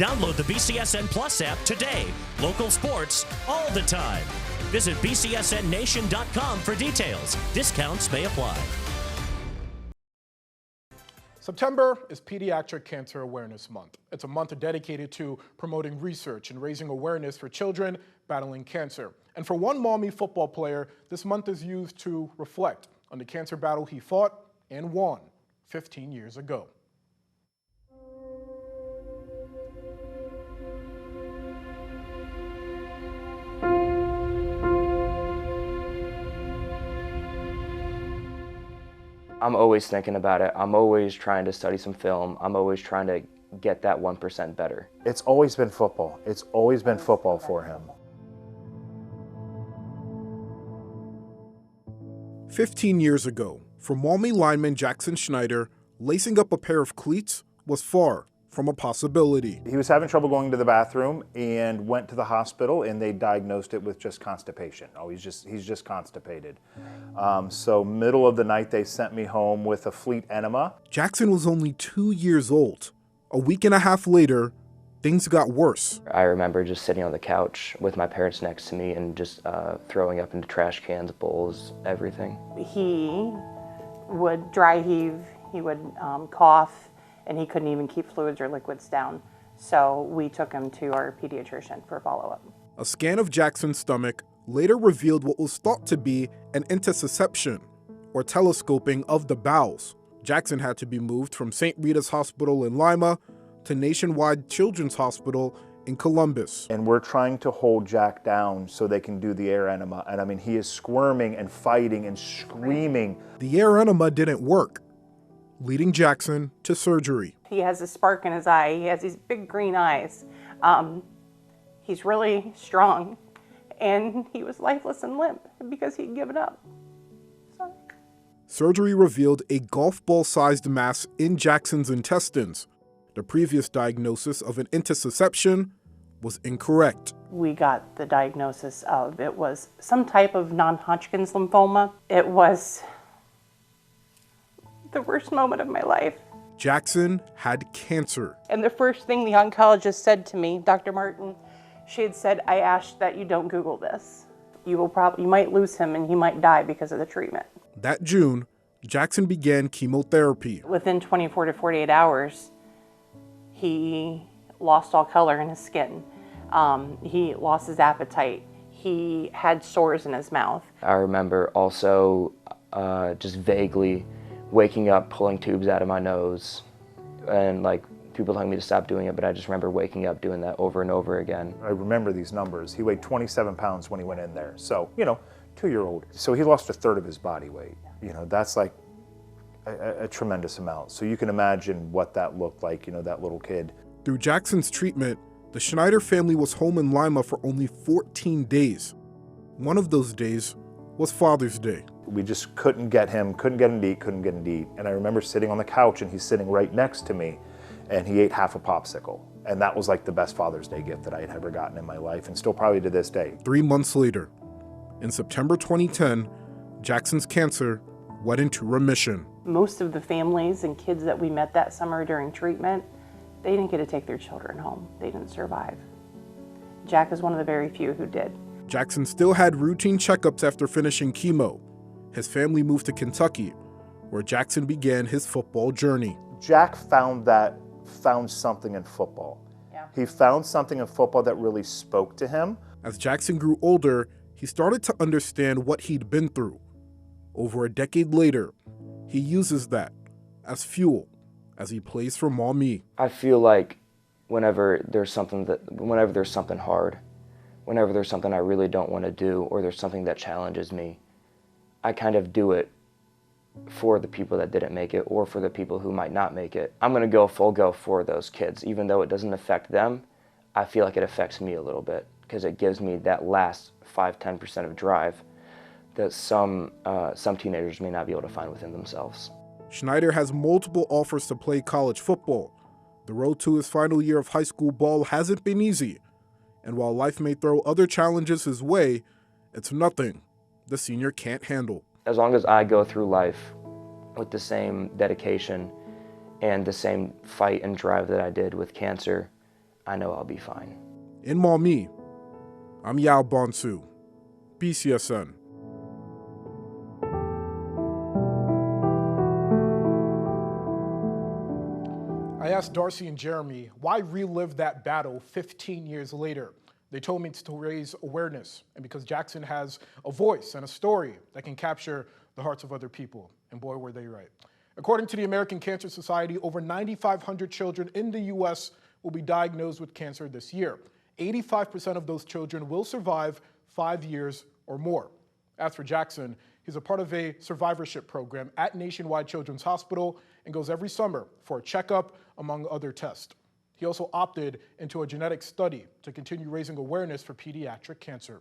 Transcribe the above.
Download the BCSN Plus app today. Local sports all the time. Visit bcsnnation.com for details. Discounts may apply. September is Pediatric Cancer Awareness Month. It's a month dedicated to promoting research and raising awareness for children battling cancer. And for one Maumee football player, this month is used to reflect on the cancer battle he fought and won 15 years ago. I'm always thinking about it. I'm always trying to study some film. I'm always trying to get that 1% better. It's always been football. It's always been football for him. 15 years ago, for Maumee lineman Jackson Schneider, lacing up a pair of cleats was far from a possibility. He was having trouble going to the bathroom and went to the hospital, and they diagnosed it with just constipation. Oh, he's just constipated. So middle of the night, they sent me home with a fleet enema. Jackson was only 2 years old. A week and a half later, things got worse. I remember just sitting on the couch with my parents next to me and just throwing up into trash cans, bowls, everything. He would dry heave, he would cough, and he couldn't even keep fluids or liquids down. So we took him to our pediatrician for follow-up. A scan of Jackson's stomach later revealed what was thought to be an intussusception, or telescoping of the bowels. Jackson had to be moved from St. Rita's Hospital in Lima to Nationwide Children's Hospital in Columbus. And we're trying to hold Jack down so they can do the air enema. And I mean, he is squirming and fighting and screaming. The air enema didn't work, leading Jackson to surgery. He has a spark in his eye. He has these big green eyes. He's really strong, and he was lifeless and limp because he'd given up. Sorry. Surgery revealed a golf ball-sized mass in Jackson's intestines. The previous diagnosis of an intussusception was incorrect. We got the diagnosis of it was some type of non-Hodgkin's lymphoma. It was the worst moment of my life. Jackson had cancer. And the first thing the oncologist said to me, Dr. Martin, she had said, "I asked that you don't Google this. You might lose him and he might die because of the treatment." That June, Jackson began chemotherapy. Within 24 to 48 hours, he lost all color in his skin. He lost his appetite. He had sores in his mouth. I remember also just vaguely waking up, pulling tubes out of my nose, and like people telling me to stop doing it, but I just remember waking up doing that over and over again. I remember these numbers. He weighed 27 pounds when he went in there. So, 2-year-old. So he lost a third of his body weight. That's like a tremendous amount. So you can imagine what that looked like, that little kid. Through Jackson's treatment, the Schneider family was home in Lima for only 14 days. One of those days was Father's Day. We just couldn't get him to eat, And I remember sitting on the couch and he's sitting right next to me and he ate half a popsicle. And that was like the best Father's Day gift that I had ever gotten in my life, and still probably to this day. 3 months later, in September 2010, Jackson's cancer went into remission. Most of the families and kids that we met that summer during treatment, they didn't get to take their children home. They didn't survive. Jack is one of the very few who did. Jackson still had routine checkups after finishing chemo. His family moved to Kentucky, where Jackson began his football journey. Jack found something in football. Yeah. He found something in football that really spoke to him. As Jackson grew older, he started to understand what he'd been through. Over a decade later, he uses that as fuel as he plays for Maumee. I feel like whenever there's something hard, whenever there's something I really don't want to do, or there's something that challenges me, I kind of do it for the people that didn't make it, or for the people who might not make it. I'm going to go full go for those kids. Even though it doesn't affect them, I feel like it affects me a little bit, because it gives me that last 5–10% of drive that some teenagers may not be able to find within themselves. Schneider has multiple offers to play college football. The road to his final year of high school ball hasn't been easy, and while life may throw other challenges his way, it's nothing the senior can't handle. As long as I go through life with the same dedication and the same fight and drive that I did with cancer, I know I'll be fine. In Maumee, I'm Yao Bonsu, BCSN. I asked Darcy and Jeremy why relive that battle 15 years later. They told me it's to raise awareness and because Jackson has a voice and a story that can capture the hearts of other people. And boy, were they right. According to the American Cancer Society, over 9,500 children in the U.S. will be diagnosed with cancer this year. 85% of those children will survive 5 years or more. As for Jackson, he's a part of a survivorship program at Nationwide Children's Hospital and goes every summer for a checkup, among other tests. He also opted into a genetic study to continue raising awareness for pediatric cancer.